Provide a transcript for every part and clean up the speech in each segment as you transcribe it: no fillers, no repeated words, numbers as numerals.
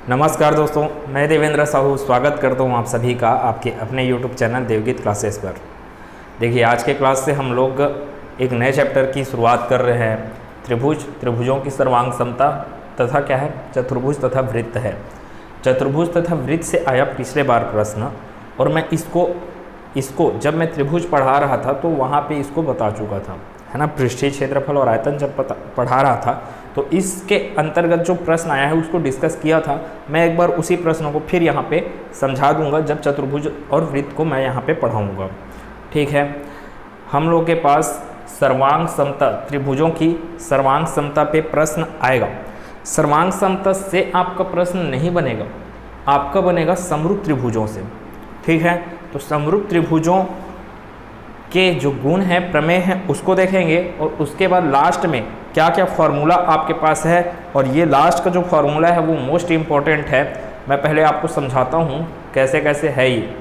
नमस्कार दोस्तों, मैं देवेंद्र साहू स्वागत करता हूँ आप सभी का आपके अपने YouTube चैनल देवगीत क्लासेस पर। देखिए, आज के क्लास से हम लोग एक नए चैप्टर की शुरुआत कर रहे हैं। त्रिभुजों की सर्वांग समता तथा क्या है, चतुर्भुज तथा वृत्त है। चतुर्भुज तथा वृत्त से आया पिछले बार प्रश्न, और मैं इसको जब मैं त्रिभुज पढ़ा रहा था तो वहाँ पे इसको बता चुका था, है ना। पृष्ठीय क्षेत्रफल और आयतन जब पढ़ा रहा था तो इसके अंतर्गत जो प्रश्न आया है उसको डिस्कस किया था। मैं एक बार उसी प्रश्नों को फिर यहाँ पे समझा दूंगा जब चतुर्भुज और वृत्त को मैं यहाँ पे पढ़ाऊँगा। ठीक है, हम लोग के पास सर्वांग समता, त्रिभुजों की सर्वांग समता पे प्रश्न आएगा। सर्वांग समता से आपका प्रश्न नहीं बनेगा, आपका बनेगा समरूप त्रिभुजों से। ठीक है, तो समरूप त्रिभुजों के जो गुण है, प्रमेय है, उसको देखेंगे और उसके बाद लास्ट में क्या क्या फॉर्मूला आपके पास है, और ये लास्ट का जो फॉर्मूला है वो मोस्ट इम्पॉर्टेंट है। मैं पहले आपको समझाता हूँ कैसे कैसे है ये।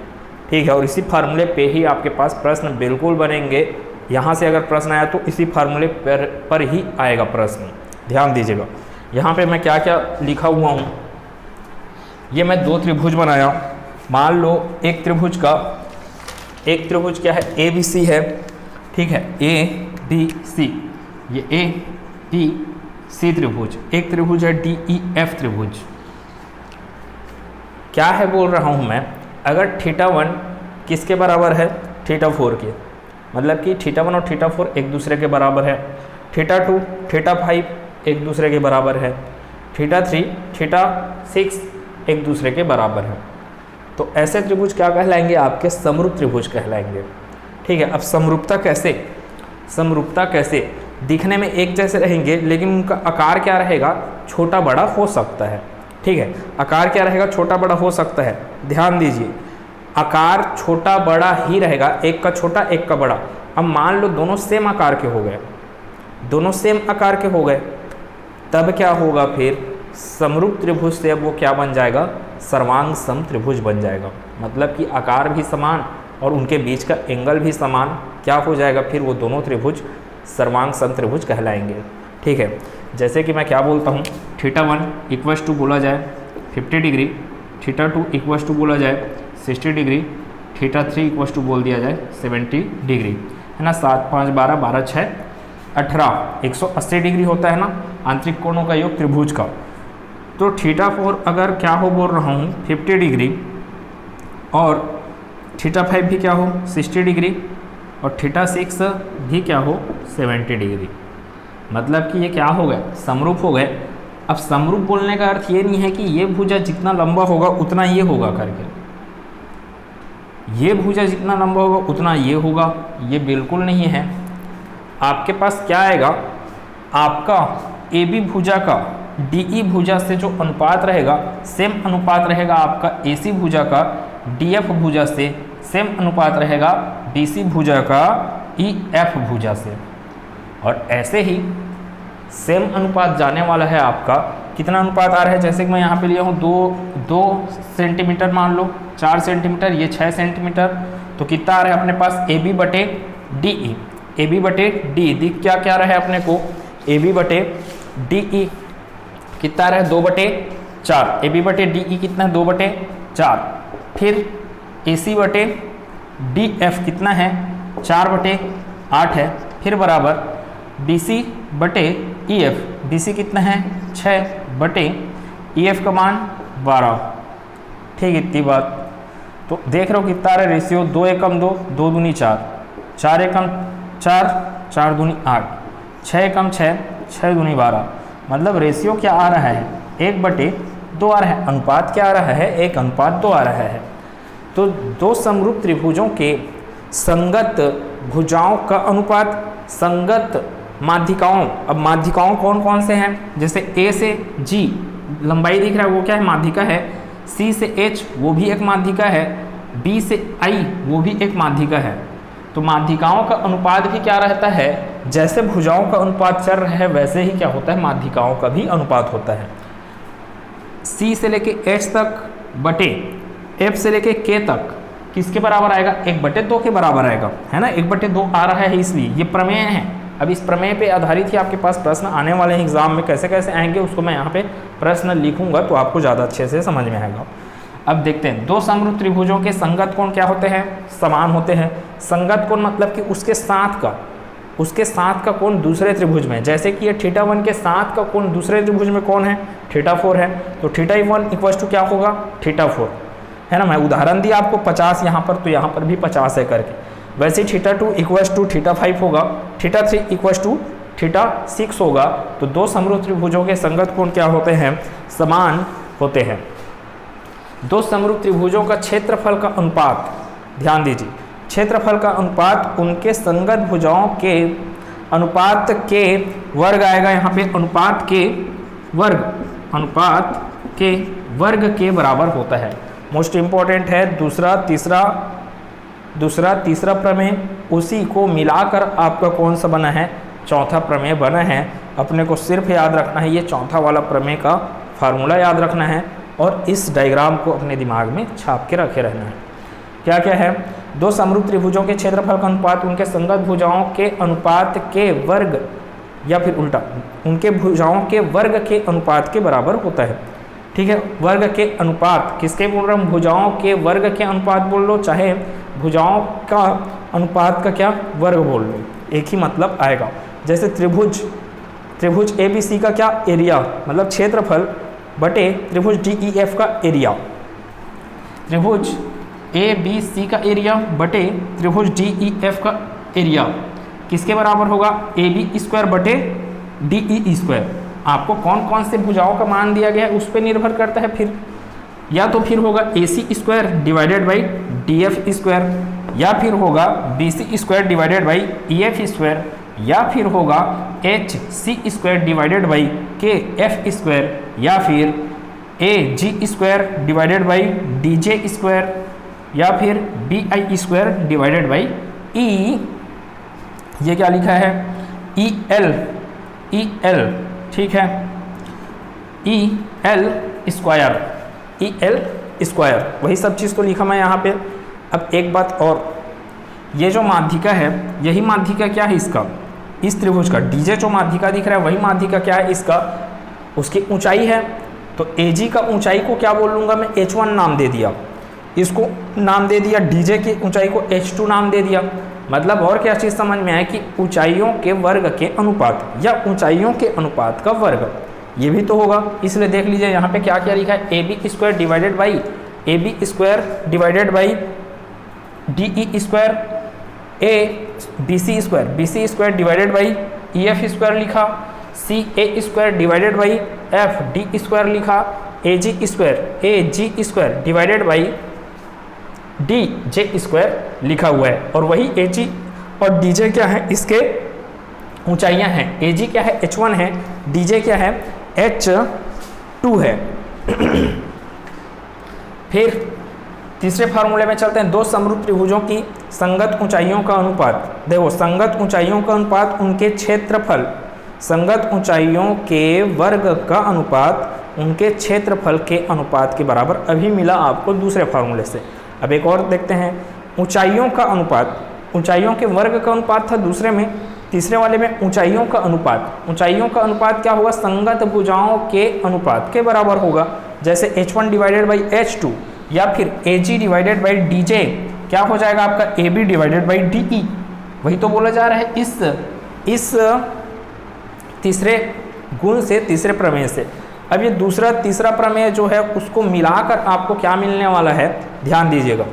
ठीक है, और इसी फार्मूले पे ही आपके पास प्रश्न बिल्कुल बनेंगे। यहाँ से अगर प्रश्न आया तो इसी फार्मूले पर ही आएगा प्रश्न। ध्यान दीजिएगा, यहाँ पे मैं क्या क्या लिखा हुआ हूँ। ये मैं दो त्रिभुज बनाया। मान लो एक त्रिभुज क्या है, ए बी सी है। ठीक है, ए बी सी, ये ए बी सी त्रिभुज। एक त्रिभुज है डी ई एफ त्रिभुज। क्या है बोल रहा हूँ मैं, अगर θ1 किसके बराबर है, θ4 के, मतलब कि θ1 और θ4 एक दूसरे के बराबर है। θ2 θ5 एक दूसरे के बराबर है। θ3 θ6 एक दूसरे के बराबर है। तो ऐसे त्रिभुज क्या कहलाएंगे, आपके समरूप त्रिभुज कहलाएंगे। ठीक है, अब समरूपता कैसे, दिखने में एक जैसे रहेंगे लेकिन उनका आकार क्या रहेगा, छोटा बड़ा हो सकता है। ठीक है, आकार क्या रहेगा, छोटा बड़ा हो सकता है। ध्यान दीजिए, आकार छोटा बड़ा ही रहेगा, एक का छोटा एक का बड़ा। अब मान लो दोनों सेम आकार के हो गए, दोनों सेम आकार के हो गए, तब क्या होगा, फिर समरूप त्रिभुज से अब वो क्या बन जाएगा, सर्वांग सम त्रिभुज बन जाएगा। मतलब कि आकार भी समान और उनके बीच का एंगल भी समान क्या हो जाएगा, फिर वो दोनों त्रिभुज सर्वांग सम त्रिभुज कहलाएंगे। ठीक है, जैसे कि मैं क्या बोलता हूँ, θ1 इक्वस टू बोला जाए 50 डिग्री, θ2 इक्वस टू बोला जाए 60 डिग्री, θ3 इक्वस टू बोल दिया जाए 70 डिग्री, है ना। 7 5 12 12 6 18 180 डिग्री होता है ना आंतरिक कोणों का योग त्रिभुज का। तो θ4 अगर क्या हो बोल रहा हूँ 50 डिग्री, और θ5 भी क्या हो 60 डिग्री, और θ6 भी क्या हो 70 डिग्री। मतलब कि ये क्या हो गए, समरूप हो गए। अब समरूप बोलने का अर्थ ये नहीं है कि ये भुजा जितना लंबा होगा उतना ये होगा करके, ये भुजा जितना लंबा होगा उतना ये होगा, ये बिल्कुल नहीं है। आपके पास क्या आएगा, आपका ए बी भुजा का डी ई भुजा से जो अनुपात रहेगा, सेम अनुपात रहेगा आपका ए सी भुजा का डी एफ भुजा से, सेम अनुपात रहेगा डी सी भुजा का ई एफ भुजा से। और ऐसे ही सेम अनुपात जाने वाला है आपका, कितना अनुपात आ रहा है, जैसे कि मैं यहाँ पे लिया हूँ 2 सेंटीमीटर, मान लो 4 सेंटीमीटर, ये 6 सेंटीमीटर, तो कितना आ रहा है अपने पास, ए बी बटे डी ई। ए बी बटे डी दिख क्या रहा है अपने को, ए बी बटे डी ई कितना आ रहा है, 2/4। ए बी बटे डी ई कितना है, 2/4। फिर ए सी बटे डी एफ कितना है, 4/8 है। फिर बराबर डी सी बटे ई एफ, डी सी कितना है 6 बटे ई एफ का मान 12। ठीक, इतनी बात। तो देख रहे हो कितना आ रहा है रेशियो, 2 एकम 2, 2 दूनी 4, 4 एकम 4, 4 दूनी 8, 6 एकम 6, 6 दूनी 12। मतलब रेशियो क्या आ रहा है, 1/2 आ रहा है। अनुपात क्या आ रहा है, 1:2 आ रहा है। तो दो समरूप त्रिभुजों के संगत भुजाओं का अनुपात, संगत माध्यिकाओं। अब माध्यिकाओं कौन कौन से हैं, जैसे ए से जी लंबाई दिख रहा है वो क्या है, माध्यिका है। सी से एच वो भी एक माध्यिका है। बी से आई वो भी एक माध्यिका है। तो माध्यिकाओं का अनुपात भी क्या रहता है, जैसे भुजाओं का अनुपात चल रहा है वैसे ही क्या होता है, माध्यिकाओं का भी अनुपात होता है। सी से लेके एच तक बटे एफ से लेके के तक किसके बराबर आएगा, 1/2 के बराबर आएगा, है ना। 1/2 आ रहा है, इसलिए ये प्रमेय है। अब इस प्रमेय पे आधारित ही आपके पास प्रश्न आने वाले हैं एग्जाम में, कैसे कैसे आएंगे उसको मैं यहाँ पे प्रश्न लिखूंगा तो आपको ज़्यादा अच्छे से समझ में आएगा। अब देखते हैं, दो समरूप त्रिभुजों के संगत कोण क्या होते हैं? समान होते हैं। संगत कोण मतलब कि उसके साथ का कोण दूसरे त्रिभुज में, जैसे कि ये θ1 के साथ का कोण दूसरे त्रिभुज में कौन है? θ4 है। तो θ1 इक्वल टू क्या होगा? θ4 है ना। मैं उदाहरण दिया आपको 50 यहाँ पर, तो यहाँ पर भी 50 है करके। वैसे θ2 इक्वल टू θ5 होगा, θ3 इक्वल टू θ6 होगा। तो दो समरूप त्रिभुजों के संगत कोण क्या होते हैं? समान होते हैं। दो समरूप त्रिभुजों का क्षेत्रफल का अनुपात, ध्यान दीजिए, क्षेत्रफल का अनुपात उनके संगत भुजाओं के अनुपात के वर्ग आएगा। यहाँ पे अनुपात के वर्ग के बराबर होता है। मोस्ट इंपॉर्टेंट है दूसरा तीसरा प्रमेय, उसी को मिलाकर आपका कौन सा बना है? चौथा प्रमेय बना है। अपने को सिर्फ याद रखना है, ये चौथा वाला प्रमेय का फार्मूला याद रखना है और इस डायग्राम को अपने दिमाग में छाप के रखे रहना है। क्या क्या है? दो समरूप त्रिभुजों के क्षेत्रफल का अनुपात उनके संगत भुजाओं के अनुपात के वर्ग, या फिर उल्टा, उनके भुजाओं के वर्ग के अनुपात के बराबर होता है। ठीक है, वर्ग के अनुपात किसके बोल रहा हूँ? भुजाओं के वर्ग के अनुपात बोल लो, चाहे भुजाओं का अनुपात का क्या वर्ग बोल लो, एक ही मतलब आएगा। जैसे त्रिभुज ABC का क्या एरिया, मतलब क्षेत्रफल, बटे त्रिभुज DEF का एरिया। त्रिभुज ABC का एरिया बटे त्रिभुज DEF का एरिया किसके बराबर होगा? AB स्क्वायर बटे DE स्क्वायर। आपको कौन कौन से भुजाओं का मान दिया गया है उस पर निर्भर करता है। फिर या तो फिर होगा AC square divided by DF square, या फिर होगा BC square divided by EF square, या फिर होगा HC square divided by KF square, या फिर AG square divided by DJ square, या फिर BI square divided by E, ये क्या लिखा है? EL, ठीक है, EL स्क्वायर, वही सब चीज़ तो लिखा मैं यहाँ पे। अब एक बात और, ये जो माध्यिका है, यही माध्यिका क्या है इसका? इस त्रिभुज का DJ जो माध्यिका दिख रहा है वही माध्यिका क्या है इसका? उसकी ऊंचाई है। तो AG का ऊंचाई को क्या बोल लूँगा मैं? H1 नाम दे दिया, इसको नाम दे दिया, DJ की ऊंचाई को H2 नाम दे दिया। मतलब और क्या चीज़ समझ में आए कि ऊंचाइयों के वर्ग के अनुपात या ऊंचाइयों के अनुपात का वर्ग, ये भी तो होगा। इसलिए देख लीजिए यहाँ पे क्या क्या लिखा है? AB square divided by AB square divided by DE square, BC square divided by EF square लिखा, CA square divided by FD square लिखा, AG square divided by DJ square लिखा हुआ है। और वही AG और DJ क्या है? इसके ऊंचाइयां हैं। AG क्या है? H1 है, DJ क्या है? H2 है। फिर तीसरे फार्मूले में चलते हैं। दो समरूप त्रिभुजों की संगत ऊंचाइयों का अनुपात, देखो संगत ऊंचाइयों का अनुपात उनके क्षेत्रफल, संगत ऊंचाइयों के वर्ग का अनुपात उनके क्षेत्रफल के अनुपात के बराबर अभी मिला आपको दूसरे फार्मूले से। अब एक और देखते हैं, ऊंचाइयों का अनुपात, ऊंचाइयों के वर्ग का अनुपात था दूसरे में, तीसरे वाले में ऊंचाइयों का अनुपात, ऊंचाइयों का अनुपात क्या होगा? संगत भुजाओं के अनुपात के बराबर होगा। जैसे H1 डिवाइडेड बाई H2, या फिर AG डिवाइडेड बाई DJ क्या हो जाएगा आपका? AB divided by DE। वही तो बोला जा रहा है इस तीसरे गुण से, तीसरे प्रमेय से। अब ये तीसरा प्रमेय जो है उसको मिलाकर आपको क्या मिलने वाला है? ध्यान दीजिएगा।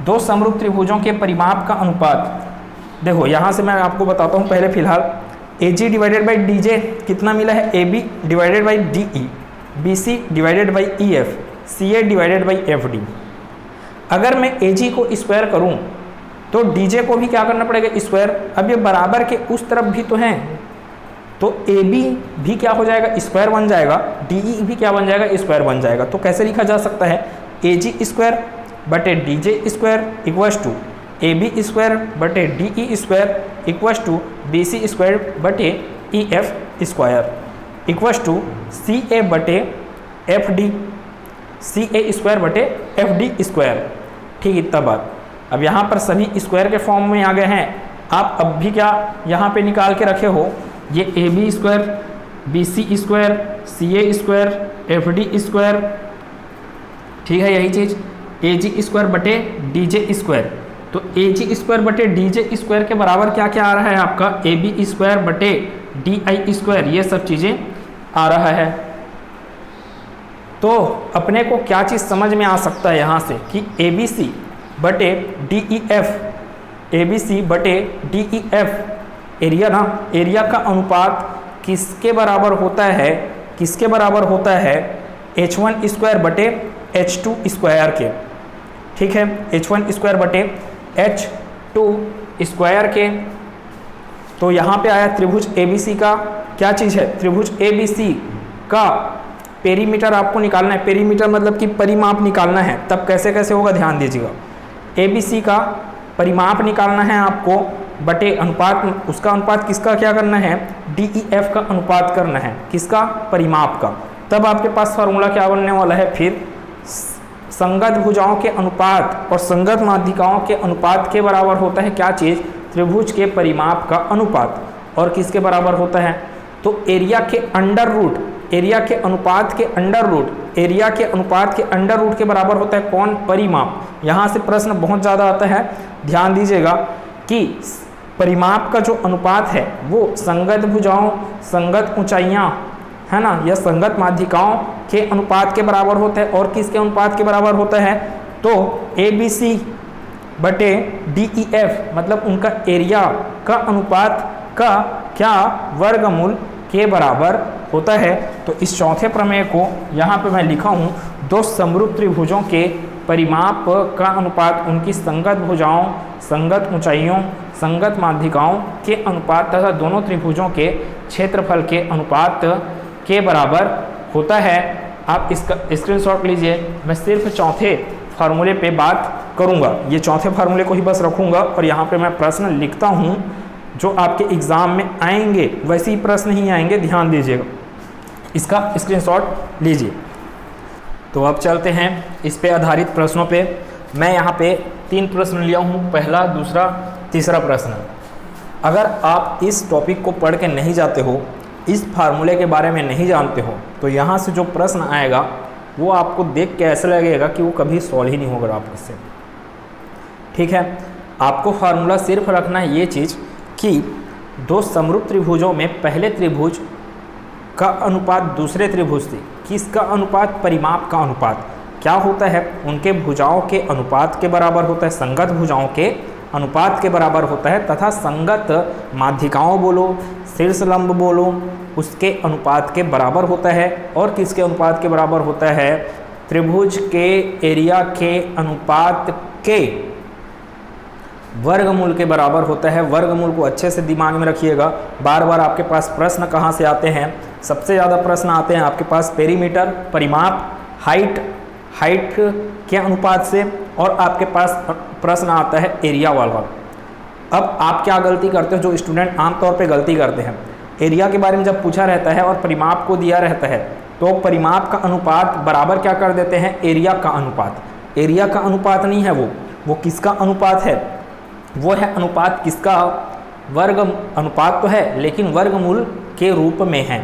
दो समरूप त्रिभुजों के परिमाप का अनुपात, देखो यहाँ से मैं आपको बताता हूँ पहले फिलहाल। AG डिवाइडेड बाई DJ कितना मिला है? AB divided by DE, BC divided by EF, CA divided by FD। अगर मैं AG को स्क्वायर करूँ तो DJ को भी क्या करना पड़ेगा? स्क्वायर। अब ये बराबर के उस तरफ भी तो हैं, तो AB भी क्या हो जाएगा? स्क्वायर बन जाएगा, DE भी क्या बन जाएगा? स्क्वायर बन जाएगा। तो कैसे लिखा जा सकता है? AG स्क्वायर बटे DJ square equals to AB square बटे DE square equals to BC square बटे EF square equals to CA बटे FD, CA स्क्वायर बटे FD स्क्वायर। ठीक, इतना बात। अब यहाँ पर सभी स्क्वायर के फॉर्म में आ गए हैं। आप अब भी क्या यहाँ पे निकाल के रखे हो? ये AB square BC square, CA square, FD square, ठीक है, यही चीज़ AG स्क्वायर बटे DJ स्क्वायर। तो AG स्क्वायर बटे DJ स्क्वायर के बराबर क्या क्या आ रहा है आपका, AB स्क्वायर बटे DI स्क्वायर, ये सब चीज़ें आ रहा है। तो अपने को क्या चीज़ समझ में आ सकता है यहाँ से कि ABC बटे DEF, ABC बटे DEF एरिया ना, एरिया का अनुपात किसके बराबर होता है, किसके बराबर होता है, H1 स्क्वायर बटे H2 स्क्वायर के, ठीक है, H1 स्क्वायर बटे H2 स्क्वायर के। तो यहाँ पे आया त्रिभुज ABC का क्या चीज़ है, त्रिभुज ABC का पेरीमीटर आपको निकालना है। पेरीमीटर मतलब कि परिमाप निकालना है। तब कैसे कैसे होगा ध्यान दीजिएगा। ABC का परिमाप निकालना है आपको बटे अनुपात, उसका अनुपात किसका क्या करना है, DEF का अनुपात करना है, किसका, परिमाप का। तब आपके पास फार्मूला क्या बनने वाला है, फिर संगत भुजाओं के अनुपात और संगत माध्यिकाओं के अनुपात के बराबर होता है क्या चीज़, त्रिभुज के परिमाप का अनुपात। और किसके बराबर होता है, तो एरिया के अंडर रूट, एरिया के अनुपात के अंडर रूट, एरिया के अनुपात के अंडर रूट के बराबर होता है कौन, परिमाप। यहाँ से प्रश्न बहुत ज़्यादा आता है, ध्यान दीजिएगा कि परिमाप का जो अनुपात है वो संगत भुजाओं, संगत ऊंचाइयाँ है ना, या संगत माध्यिकाओं के अनुपात के बराबर होता है। और किसके अनुपात के बराबर होता है, तो ABC बटे DEF मतलब उनका एरिया का अनुपात का क्या, वर्गमूल के बराबर होता है। तो इस चौथे प्रमेय को यहाँ पे मैं लिखा हूँ, दो समरूप त्रिभुजों के परिमाप का अनुपात उनकी संगत भुजाओं, संगत ऊंचाइयों, संगत माध्यिकाओं के अनुपात तथा दोनों त्रिभुजों के क्षेत्रफल के अनुपात के बराबर होता है। आप इसका स्क्रीनशॉट लीजिए। मैं सिर्फ चौथे फार्मूले पे बात करूंगा, ये चौथे फार्मूले को ही बस रखूंगा और यहाँ पे मैं प्रश्न लिखता हूँ जो आपके एग्ज़ाम में आएंगे, वैसे ही प्रश्न ही आएंगे, ध्यान दीजिएगा। इसका स्क्रीनशॉट लीजिए। तो अब चलते हैं इस पे आधारित प्रश्नों पे। मैं यहाँ पे 3 प्रश्न लिया हूँ, पहला, दूसरा, तीसरा प्रश्न। अगर आप इस टॉपिक को पढ़ के नहीं जाते हो, इस फार्मूले के बारे में नहीं जानते हो, तो यहाँ से जो प्रश्न आएगा वो आपको देख के ऐसा लगेगा कि वो कभी सॉल्व ही नहीं होगा आपसे, ठीक है। आपको फार्मूला सिर्फ रखना है ये चीज़ कि दो समरूप त्रिभुजों में पहले त्रिभुज का अनुपात दूसरे त्रिभुज से, किसका अनुपात, परिमाप का अनुपात क्या होता है, उनके भुजाओं के अनुपात के बराबर होता है, संगत भुजाओं के अनुपात के बराबर होता है, तथा संगत माध्यिकाओं बोलो, शीर्ष लंब बोलो, उसके अनुपात के बराबर होता है। और किसके अनुपात के बराबर होता है, त्रिभुज के एरिया के अनुपात के वर्गमूल के बराबर होता है। वर्गमूल को अच्छे से दिमाग में रखिएगा। बार बार आपके पास प्रश्न कहाँ से आते हैं, सबसे ज़्यादा प्रश्न आते हैं आपके पास पेरीमीटर, परिमाप, हाइट के अनुपात से, और आपके पास प्रश्न आता है एरिया वाला। अब आप क्या गलती करते हो, जो स्टूडेंट आमतौर पे गलती करते हैं, एरिया के बारे में जब पूछा रहता है और परिमाप को दिया रहता है तो परिमाप का अनुपात बराबर क्या कर देते हैं, एरिया का अनुपात। एरिया का अनुपात नहीं है वो किसका अनुपात है, वो है अनुपात किसका, वर्ग अनुपात तो है लेकिन वर्गमूल के रूप में है।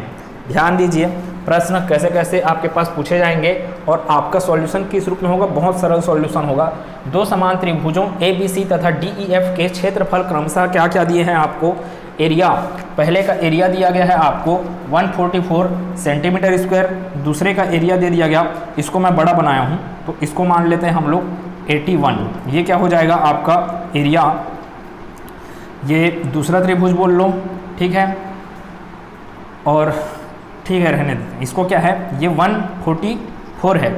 ध्यान दीजिए प्रश्न कैसे कैसे आपके पास पूछे जाएंगे और आपका सॉल्यूशन किस रूप में होगा, बहुत सरल सॉल्यूशन होगा। दो समान त्रिभुजों ABC तथा DEF के क्षेत्रफल क्रमशः क्या क्या दिए हैं आपको, एरिया, पहले का एरिया दिया गया है आपको 144 सेंटीमीटर स्क्वायर, दूसरे का एरिया दे दिया गया, इसको मैं बड़ा बनाया हूँ तो इसको मान लेते हैं हम लोग 81। ये क्या हो जाएगा आपका एरिया, ये दूसरा त्रिभुज बोल लो, ठीक है, और ठीक है रहने देते हैं इसको, क्या है ये 144 है,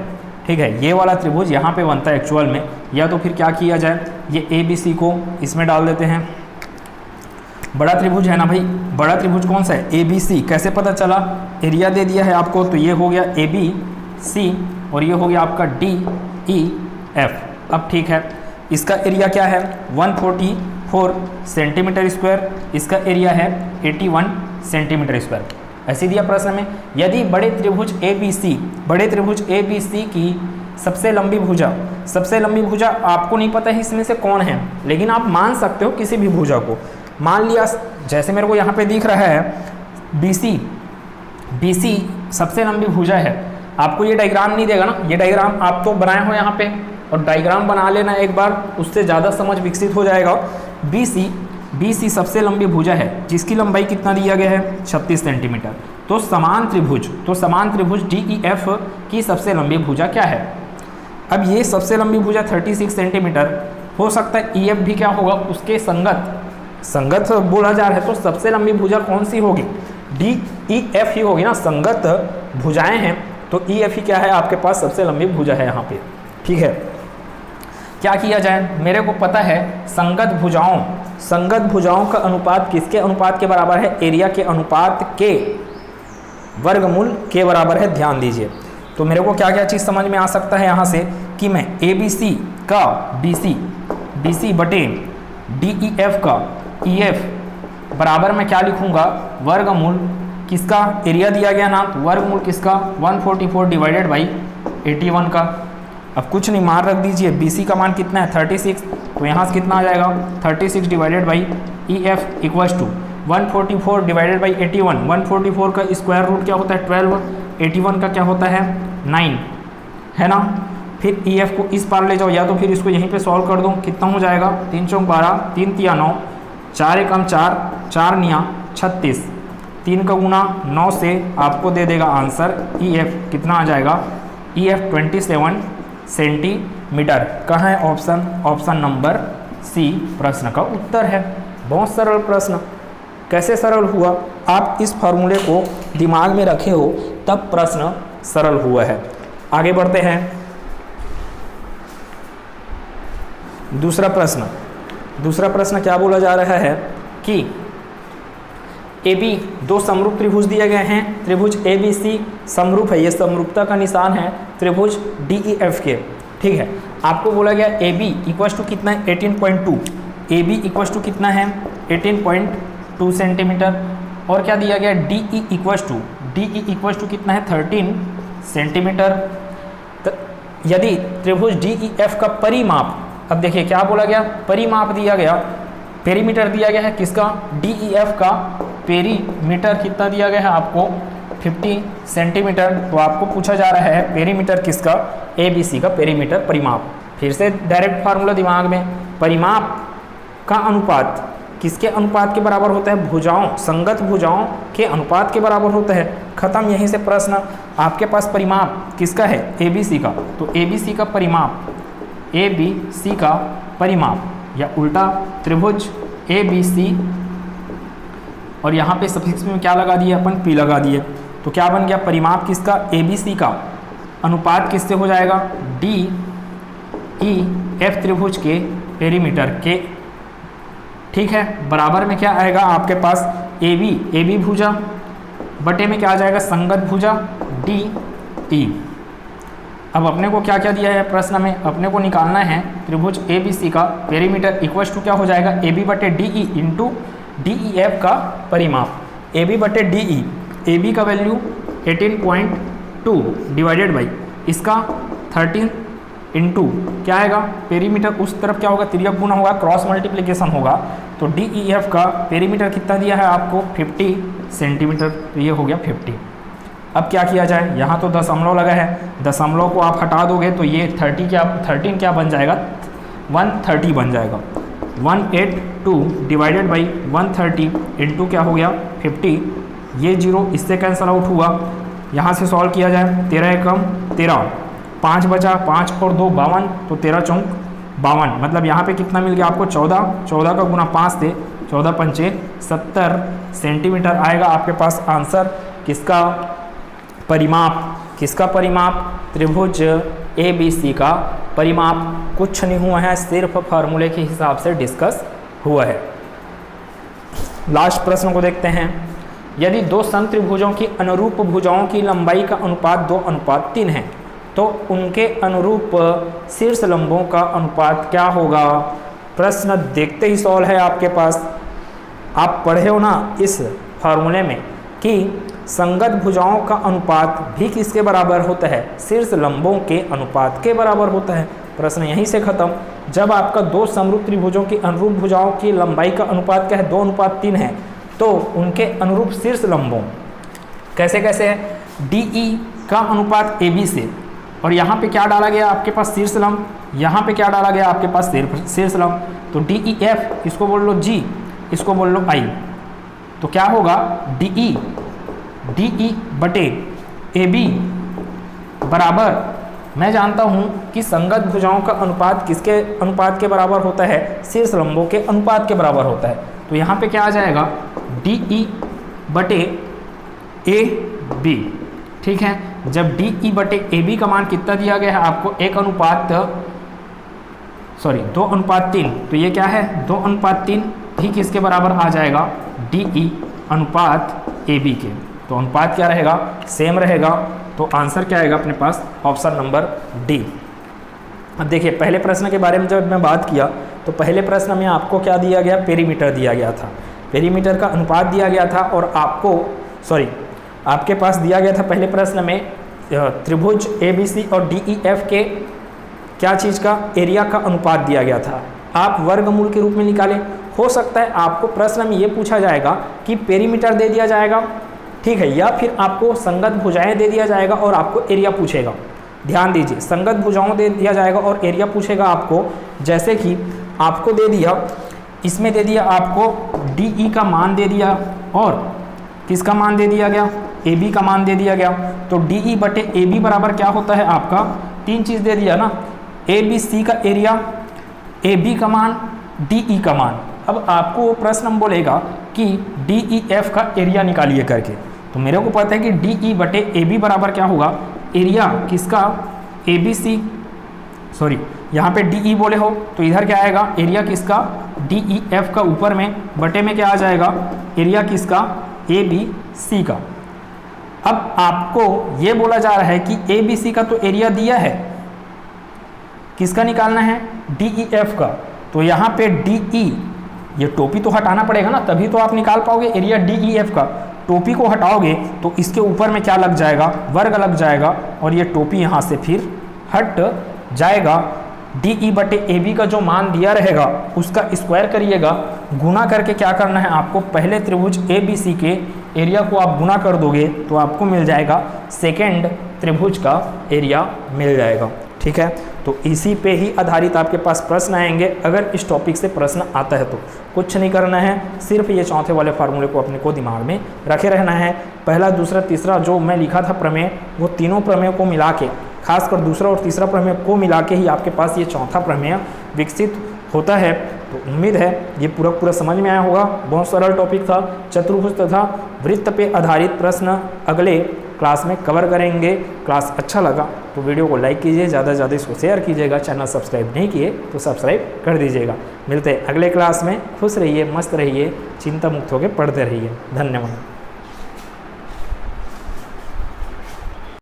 ठीक है। ये वाला त्रिभुज यहाँ पे बनता है एक्चुअल में, या तो फिर क्या किया जाए, ये ABC को इसमें डाल देते हैं। बड़ा त्रिभुज है ना भाई, बड़ा त्रिभुज कौन सा है, ABC। कैसे पता चला, एरिया दे दिया है आपको, तो ये हो गया ABC और ये हो गया आपका DEF। अब ठीक है, इसका एरिया क्या है 144 सेंटीमीटर स्क्वायर, इसका एरिया है 81 सेंटीमीटर स्क्वायर। ऐसे दिया प्रश्न में। यदि बड़े त्रिभुज ABC की सबसे लंबी भुजा आपको नहीं पता है इसमें से कौन है, लेकिन आप मान सकते हो किसी भी भुजा को। मान लिया जैसे मेरे को यहाँ पे दिख रहा है BC, BC सबसे लंबी भुजा है। आपको ये डायग्राम नहीं देगा ना, ये डायग्राम आप तो बनाए हो यहाँ पे, और डायग्राम बना लेना एक बार, उससे ज़्यादा समझ विकसित हो जाएगा। BC सबसे लंबी भुजा है जिसकी लंबाई कितना दिया गया है 36 सेंटीमीटर। तो समान त्रिभुज DEF की सबसे लंबी भुजा क्या है? अब ये सबसे लंबी भुजा 36 सेंटीमीटर, हो सकता है EF भी क्या होगा उसके संगत बोला जा रहा है, तो सबसे लंबी भुजा कौन सी होगी? DEF ही होगी ना, संगत भुजाएं हैं तो EF ही क्या है आपके पास सबसे लंबी भुजा है यहाँ पे। ठीक है, क्या किया जाए? मेरे को पता है संगत भुजाओं का अनुपात किसके अनुपात के बराबर है? एरिया के अनुपात के वर्गमूल के बराबर है। ध्यान दीजिए, तो मेरे को क्या क्या चीज़ समझ में आ सकता है यहाँ से कि मैं ABC का BC बटे DEF का EF बराबर में क्या लिखूंगा? वर्गमूल किसका? एरिया दिया गया ना, तो वर्गमूल किसका? 144 डिवाइडेड बाई 81 का। अब कुछ नहीं, मान रख दीजिए। BC का मान कितना है 36, तो यहाँ से कितना आ जाएगा 36 divided by EF equals to 144 divided by 81। 144 का स्क्वायर रूट क्या होता है 12, 81 का क्या होता है 9, है ना। फिर EF को इस पार ले जाओ, या तो फिर इसको यहीं पे सॉल्व कर दो। कितना हो जाएगा 3 चौक 12, 3 तिया 9, 4 एकम 4, 4 निया 36, 3 का गुना 9 से आपको दे देगा आंसर EF कितना आ जाएगा? EF 27 centimetre. कहाँ है ऑप्शन नंबर C प्रश्न का उत्तर है। बहुत सरल प्रश्न। कैसे सरल हुआ? आप इस फार्मूले को दिमाग में रखे हो तब प्रश्न सरल हुआ है। आगे बढ़ते हैं। दूसरा प्रश्न क्या बोला जा रहा है कि AB दो समरूप त्रिभुज दिए गए हैं। त्रिभुज ABC समरूप है, ये समरूपता का निशान है त्रिभुज DEF के। ठीक है, आपको बोला गया AB इक्वल्स टू कितना है 18.2। AB इक्वल्स टू कितना है 18.2 सेंटीमीटर। और क्या दिया गया DE इक्वल्स टू कितना है 13 सेंटीमीटर। यदि त्रिभुज DEF का परिमाप, अब देखिए क्या बोला गया, परिमाप दिया गया, पेरीमीटर दिया गया है किसका? DEF का पेरीमीटर कितना दिया गया है आपको 50 सेंटीमीटर। तो आपको पूछा जा रहा है पेरीमीटर किसका? ABC का पेरीमीटर परिमाप। फिर से डायरेक्ट फार्मूला दिमाग में, परिमाप का अनुपात किसके अनुपात के बराबर होता है? भुजाओं, संगत भुजाओं के अनुपात के बराबर होता है। खत्म, यहीं से प्रश्न। आपके पास परिमाप किसका है? ABC का। तो ABC का परिमाप या उल्टा त्रिभुज ABC, और यहाँ पे सफिक्स में क्या लगा दिए अपन? P लगा दिए। तो क्या बन गया? परिमाप किसका? ABC का अनुपात किससे हो जाएगा? DEF त्रिभुज के पेरीमीटर के। ठीक है, बराबर में क्या आएगा आपके पास? AB भुजा बटे में क्या आ जाएगा? संगत भुजा DE। अब अपने को क्या क्या दिया है प्रश्न में? अपने को निकालना है त्रिभुज ABC का पेरीमीटर इक्वल्स टू क्या हो जाएगा? AB बटे DE इंटू DEF का परिमाप। AB बटे DE, AB का वैल्यू 18.2 डिवाइडेड बाई इसका 13 इंटू क्या आएगा? पेरीमीटर उस तरफ क्या होगा? तिर्यक गुना होगा, क्रॉस मल्टीप्लिकेशन होगा। तो DEF का पेरीमीटर कितना दिया है आपको? 50 सेंटीमीटर। तो ये हो गया 50। अब क्या किया जाए? यहाँ तो दशमलव लगा है, दशमलव को आप हटा दोगे तो ये 13 क्या बन जाएगा? 130 बन जाएगा। 182 डिवाइडेड बाई 130 इंटू क्या हो गया 50। ये जीरो इससे कैंसल आउट हुआ। यहाँ से सॉल्व किया जाए, 13 एकम 13, 5 बचा, 5 और 2 52, तो 13 चौक 52। मतलब यहाँ पे कितना मिल गया आपको? 14 का गुना 5 से 14 पंचे 70 सेंटीमीटर आएगा आपके पास आंसर। किसका परिमाप? त्रिभुज ABC का परिमाप। कुछ नहीं हुआ है, सिर्फ फार्मूले के हिसाब से डिस्कस हुआ है। लास्ट प्रश्न को देखते हैं। यदि दो समत्रिभुजों की अनुरूप भुजाओं की लंबाई का अनुपात 2:3 है तो उनके अनुरूप शीर्ष लंबों का अनुपात क्या होगा? प्रश्न देखते ही सॉल्व है आपके पास। आप पढ़े हो ना इस फार्मूले में कि संगत भुजाओं का अनुपात भी किसके बराबर होता है? शीर्ष लंबों के अनुपात के बराबर होता है। प्रश्न यहीं से खत्म। जब आपका दो समरूप त्रिभुजों की अनुरूप भुजाओं की लंबाई का अनुपात क्या है? 2:3 है, तो उनके अनुरूप शीर्ष लंबों कैसे कैसे है, DE का अनुपात AB से, और यहाँ पे क्या डाला गया आपके पास शीर्ष लंब, यहाँ पे क्या डाला गया आपके पास शीर्ष लंब, तो DEF इसको बोल लो G, इसको बोल लो I, तो क्या होगा DE बटे AB बराबर, मैं जानता हूँ कि संगत भुजाओं का अनुपात किसके अनुपात के बराबर होता है, शीर्ष लंबों के अनुपात के बराबर होता है। तो यहाँ पे क्या आ जाएगा DE बटे AB, ठीक है। जब DE बटे AB का मान कितना दिया गया है आपको, 2:3, तो ये क्या है 2:3, ठीक इसके बराबर आ जाएगा DE अनुपात AB के। तो अनुपात क्या रहेगा, सेम रहेगा। तो आंसर क्या आएगा अपने पास, ऑप्शन नंबर D। अब देखिए पहले प्रश्न के बारे में जब मैं बात किया तो पहले प्रश्न में आपको क्या दिया गया, पेरीमीटर दिया गया था, पेरीमीटर का अनुपात दिया गया था, और आपके पास दिया गया था पहले प्रश्न में त्रिभुज ABC और DEF के क्या चीज़ का, एरिया का अनुपात दिया गया था। आप वर्गमूल के रूप में निकालें। हो सकता है आपको प्रश्न में ये पूछा जाएगा कि पेरीमीटर दे दिया जाएगा, ठीक है, या फिर आपको संगत भुजाएं दे दिया जाएगा और आपको एरिया पूछेगा। ध्यान दीजिए, संगत भुजाओं दे दिया जाएगा और एरिया पूछेगा आपको। जैसे कि आपको दे दिया, इसमें दे दिया आपको DE का मान दे दिया, और किसका मान दे दिया गया, AB का मान दे दिया गया। तो DE बटे AB बराबर क्या होता है आपका, 3 चीज़ दे दिया ना, ABC का एरिया, AB का मान, DE का मान। अब आपको प्रश्न हम बोलेगा कि DEF का एरिया निकालिए करके, तो मेरे को पता है कि DE बटे AB बराबर क्या होगा, एरिया किसका, ABC, यहाँ पे DE बोले हो तो इधर क्या आएगा, एरिया किसका, DEF का, ऊपर में बटे में क्या आ जाएगा, एरिया किसका, ABC का। अब आपको ये बोला जा रहा है कि ABC का तो एरिया दिया है, किसका निकालना है, DEF का। तो यहाँ पे DE, ये टोपी तो हटाना पड़ेगा ना, तभी तो आप निकाल पाओगे एरिया DEF का। टोपी को हटाओगे तो इसके ऊपर में क्या लग जाएगा, वर्ग लग जाएगा, और ये टोपी यहाँ से फिर हट जाएगा। DE बटे AB का जो मान दिया रहेगा उसका स्क्वायर करिएगा, गुना करके क्या करना है आपको, पहले त्रिभुज ABC के एरिया को आप गुना कर दोगे तो आपको मिल जाएगा सेकेंड त्रिभुज का एरिया मिल जाएगा, ठीक है। तो इसी पे ही आधारित आपके पास प्रश्न आएंगे। अगर इस टॉपिक से प्रश्न आता है तो कुछ नहीं करना है, सिर्फ ये चौथे वाले फार्मूले को अपने को दिमाग में रखे रहना है। पहला, दूसरा, तीसरा जो मैं लिखा था प्रमेय, वो तीनों प्रमेय को मिला के, खासकर दूसरा और तीसरा प्रमेय को मिला के ही आपके पास ये चौथा प्रमेय विकसित होता है। तो उम्मीद है ये पूरा समझ में आया होगा। बहुत सरल टॉपिक था, चतुर्भुज तथा वृत्त पे आधारित प्रश्न अगले क्लास में कवर करेंगे। क्लास अच्छा लगा तो वीडियो को लाइक कीजिए, ज़्यादा से ज़्यादा इसको शेयर कीजिएगा। चैनल सब्सक्राइब नहीं किए तो सब्सक्राइब कर दीजिएगा। मिलते हैं अगले क्लास में। खुश रहिए, मस्त रहिए, चिंता मुक्त होकर पढ़ते रहिए। धन्यवाद।